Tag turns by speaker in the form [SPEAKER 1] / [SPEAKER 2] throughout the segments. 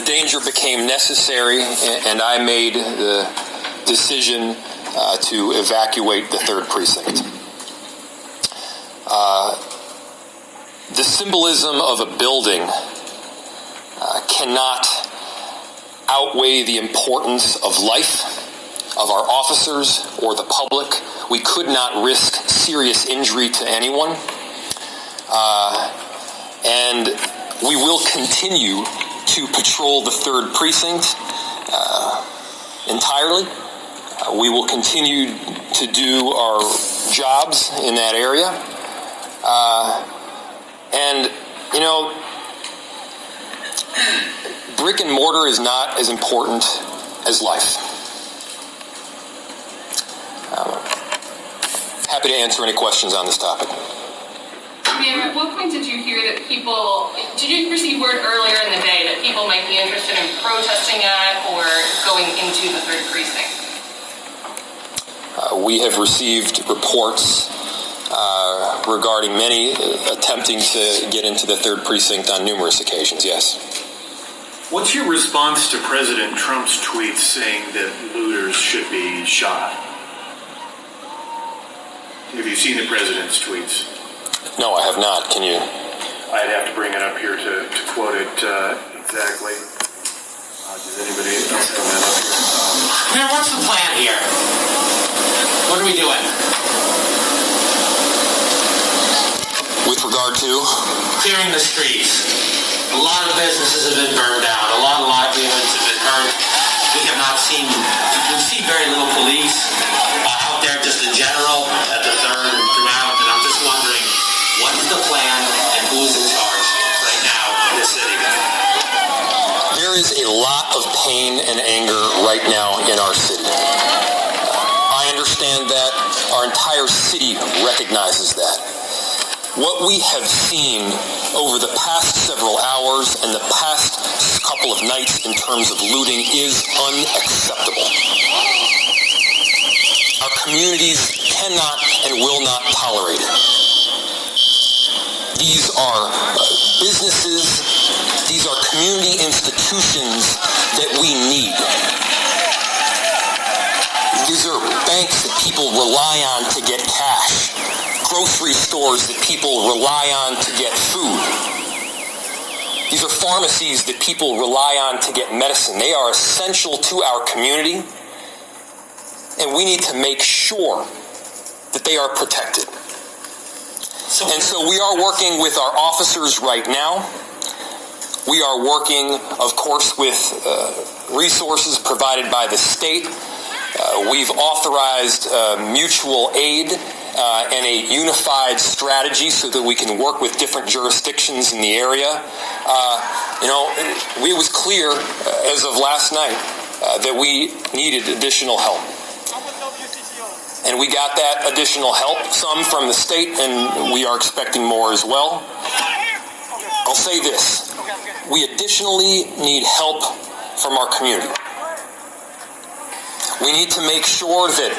[SPEAKER 1] danger became necessary, and I made the decision to evacuate the 3rd Precinct. The symbolism of a building cannot outweigh the importance of life, of our officers, or the public. We could not risk serious injury to anyone. And we will continue to patrol the 3rd Precinct entirely. We will continue to do our jobs in that area. And, you know, brick and mortar is not as important as life. Happy to answer any questions on this topic.
[SPEAKER 2] Ma'am, at what point did you hear that did you receive word earlier in the day that people might be interested in protesting at or going into the 3rd Precinct?
[SPEAKER 1] We have received reports regarding many attempting to get into the 3rd Precinct on numerous occasions, yes.
[SPEAKER 3] What's your response to President Trump's tweets saying that looters should be shot? Have you seen the president's tweets?
[SPEAKER 1] No, I have not. Can you?
[SPEAKER 3] I'd have to bring it up here to quote it exactly. Does anybody else have that up here?
[SPEAKER 4] Mayor, what's the plan here? What are we doing?
[SPEAKER 1] With regard to?
[SPEAKER 4] Clearing the streets. A lot of businesses have been burned down. A lot of livelihoods have been hurt. We have not seen, we see very little police out there just in general at the 3rd and throughout. And I'm just wondering, what is the plan and who's in charge right now in the city?
[SPEAKER 1] There is a lot of pain and anger right now in our city. I understand that. Our entire city recognizes that. What we have seen over the past several hours and the past couple of nights in terms of looting is unacceptable. Our communities cannot and will not tolerate it. These are businesses, these are community institutions that we need. These are banks that people rely on to get cash, grocery stores that people rely on to get food. These are pharmacies that people rely on to get medicine. They are essential to our community, and we need to make sure that they are protected. And so we are working with our officers right now. We are working, of course, with resources provided by the state. We've authorized mutual aid and a unified strategy so that we can work with different jurisdictions in the area. It was clear as of last night that we needed additional help. And we got that additional help, some from the state, and we are expecting more as well. I'll say this. We additionally need help from our community. We need to make sure that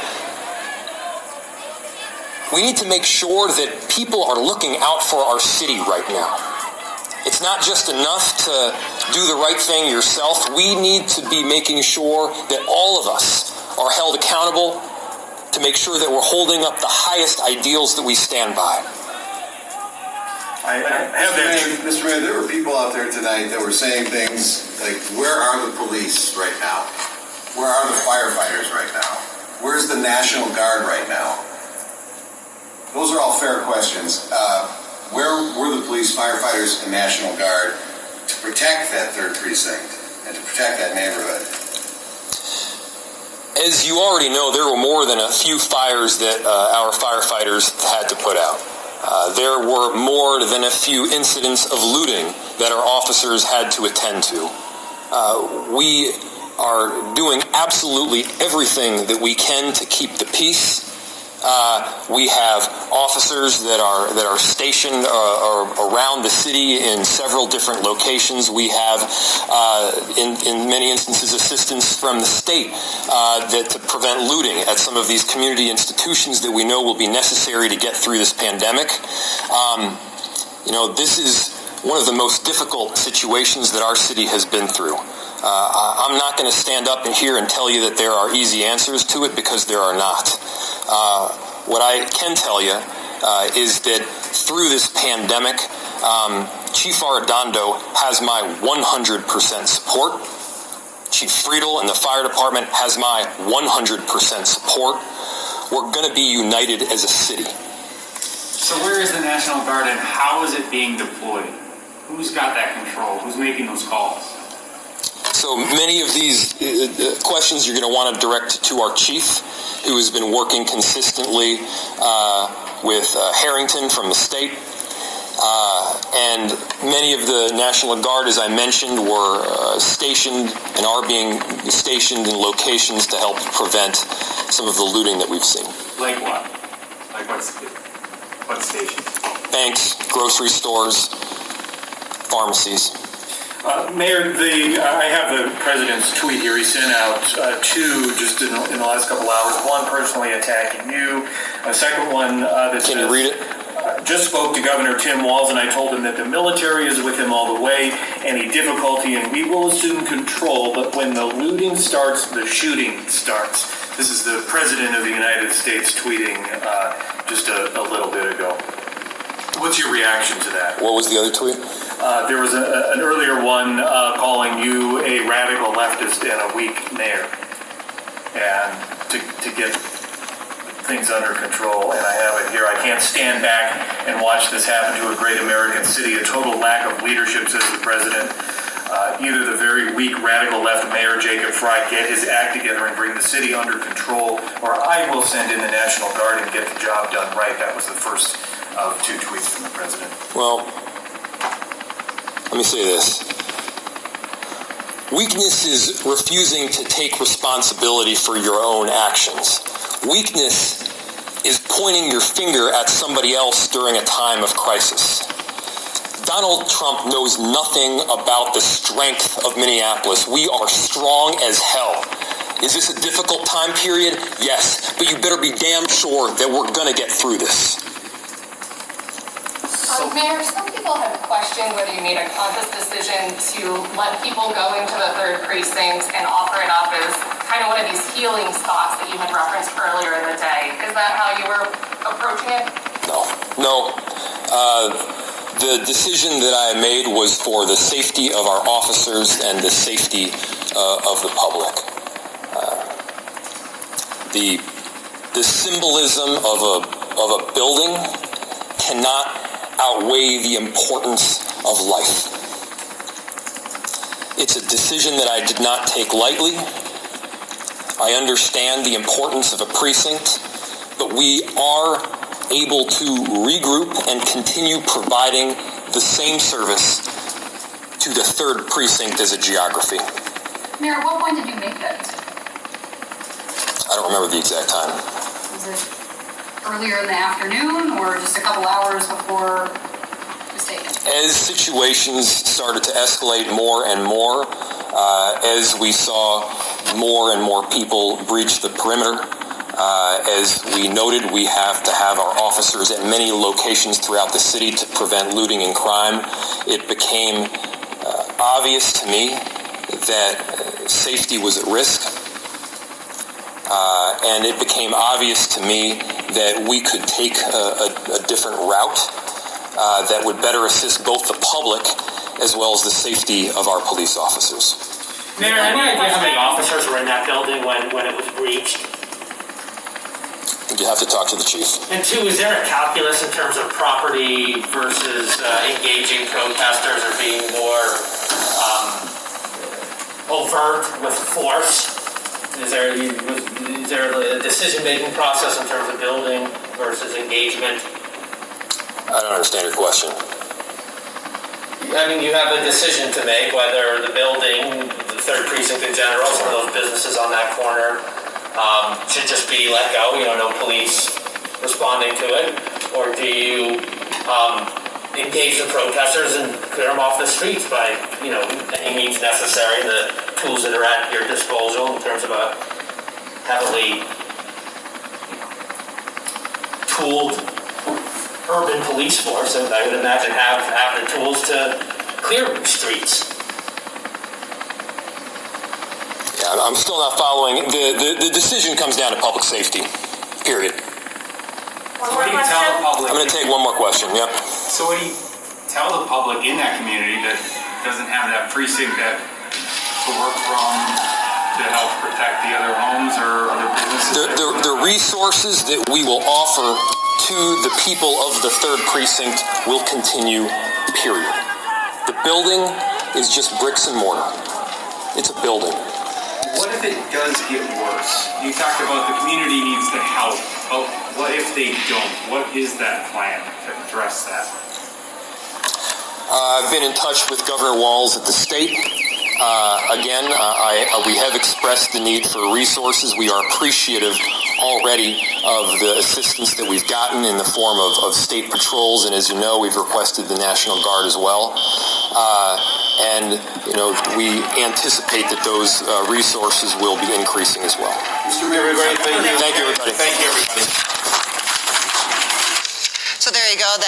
[SPEAKER 1] people are looking out for our city right now. It's not just enough to do the right thing yourself. We need to be making sure that all of us are held accountable to make sure that we're holding up the highest ideals that we stand by.
[SPEAKER 5] Mr. Mayor, there were people out there tonight that were saying things like, where are the police right now? Where are the firefighters right now? Where's the National Guard right now? Those are all fair questions. Where were the police, firefighters, and National Guard to protect that 3rd Precinct and to protect that neighborhood?
[SPEAKER 1] As you already know, there were more than a few fires that our firefighters had to put out. There were more than a few incidents of looting that our officers had to attend to. We are doing absolutely everything that we can to keep the peace. We have officers that are stationed around the city in several different locations. We have, in many instances, assistance from the state to prevent looting at some of these community institutions that we know will be necessary to get through this pandemic. You know, this is one of the most difficult situations that our city has been through. I'm not going to stand up in here and tell you that there are easy answers to it, because there are not. What I can tell you is that through this pandemic, Chief Arredondo has my 100% support. Chief Friedel and the fire department has my 100% support. We're going to be united as a city.
[SPEAKER 6] So where is the National Guard and how is it being deployed? Who's got that control? Who's making those calls?
[SPEAKER 1] So many of these questions you're going to want to direct to our chief, who has been working consistently with Harrington from the state. And many of the National Guard, as I mentioned, were stationed and are being stationed in locations to help prevent some of the looting that we've seen.
[SPEAKER 6] Like what? Like what stations?
[SPEAKER 1] Banks, grocery stores, pharmacies.
[SPEAKER 3] Mayor, I have the president's tweet here. He sent out two just in the last couple hours. One personally attacking you. A second one that
[SPEAKER 1] Can you read it?
[SPEAKER 3] Just spoke to Governor Tim Walz, and I told him that the military is with him all the way. Any difficulty, and we will assume control. But when the looting starts, the shooting starts. This is the President of the United States tweeting just a little bit ago. What's your reaction to that?
[SPEAKER 1] What was the other tweet?
[SPEAKER 3] There was an earlier one calling you a radical leftist and a weak mayor, and to get things under control. And I have it here. I can't stand back and watch this happen to a great American city. A total lack of leadership, says the president. Either the very weak radical left mayor Jacob Fry get his act together and bring the city under control, or I will send in the National Guard and get the job done right. That was the first of two tweets from the president.
[SPEAKER 1] Well, let me say this. Weakness is refusing to take responsibility for your own actions. Weakness is pointing your finger at somebody else during a time of crisis. Donald Trump knows nothing about the strength of Minneapolis. We are strong as hell. Is this a difficult time period? Yes, but you better be damn sure that we're going to get through this.
[SPEAKER 2] Mayor, some people have questioned whether you made a conscious decision to let people go into the 3rd precinct and offer it up as kind of one of these healing spots that you had referenced earlier in the day. Is that how you were approaching it?
[SPEAKER 1] No. The decision that I made was for the safety of our officers and the safety of the public. The symbolism of a building cannot outweigh the importance of life. It's a decision that I did not take lightly. I understand the importance of a precinct, but we are able to regroup and continue providing the same service to the 3rd precinct as a geography.
[SPEAKER 7] Mayor, at what point did you make that decision?
[SPEAKER 1] I don't remember the exact time.
[SPEAKER 7] Was it earlier in the afternoon or just a couple hours before it was taken?
[SPEAKER 1] As situations started to escalate more and more, as we saw more and more people breach the perimeter, as we noted, we have to have our officers at many locations throughout the city to prevent looting and crime. It became obvious to me that safety was at risk. And it became obvious to me that we could take a different route that would better assist both the public as well as the safety of our police officers.
[SPEAKER 4] Mayor, any idea how many officers were in that building when it was breached?
[SPEAKER 1] You have to talk to the chief.
[SPEAKER 4] And two, is there a calculus in terms of property versus engaging protesters or being more overt with force? Is there a decision-making process in terms of building versus engagement?
[SPEAKER 1] I don't understand your question.
[SPEAKER 4] I mean, you have a decision to make whether the building, the 3rd precinct in general, some of those businesses on that corner should just be let go, no police responding to it, or do you engage the protesters and clear them off the streets by, any means necessary, the tools that are at your disposal in terms of a heavily tooled urban police force, and I would imagine have the tools to clear streets.
[SPEAKER 1] Yeah, I'm still not following. The decision comes down to public safety, period.
[SPEAKER 6] So what do you tell the public?
[SPEAKER 1] I'm going to take one more question, yep.
[SPEAKER 6] So what do you tell the public in that community that doesn't have that precinct to work from to help protect the other homes or other businesses?
[SPEAKER 1] The resources that we will offer to the people of the 3rd Precinct will continue, period. The building is just bricks and mortar. It's a building.
[SPEAKER 6] What if it does get worse? You talked about the community needs the help, but what if they don't? What is that plan to address that?
[SPEAKER 1] I've been in touch with Governor Walz at the state. Again, we have expressed the need for resources. We are appreciative already of the assistance that we've gotten in the form of state patrols, and as you know, we've requested the National Guard as well. And we anticipate that those resources will be increasing as well.
[SPEAKER 5] Mr. Mayor,
[SPEAKER 1] Thank you, everybody.
[SPEAKER 4] Thank you, everybody.
[SPEAKER 8] So there you go.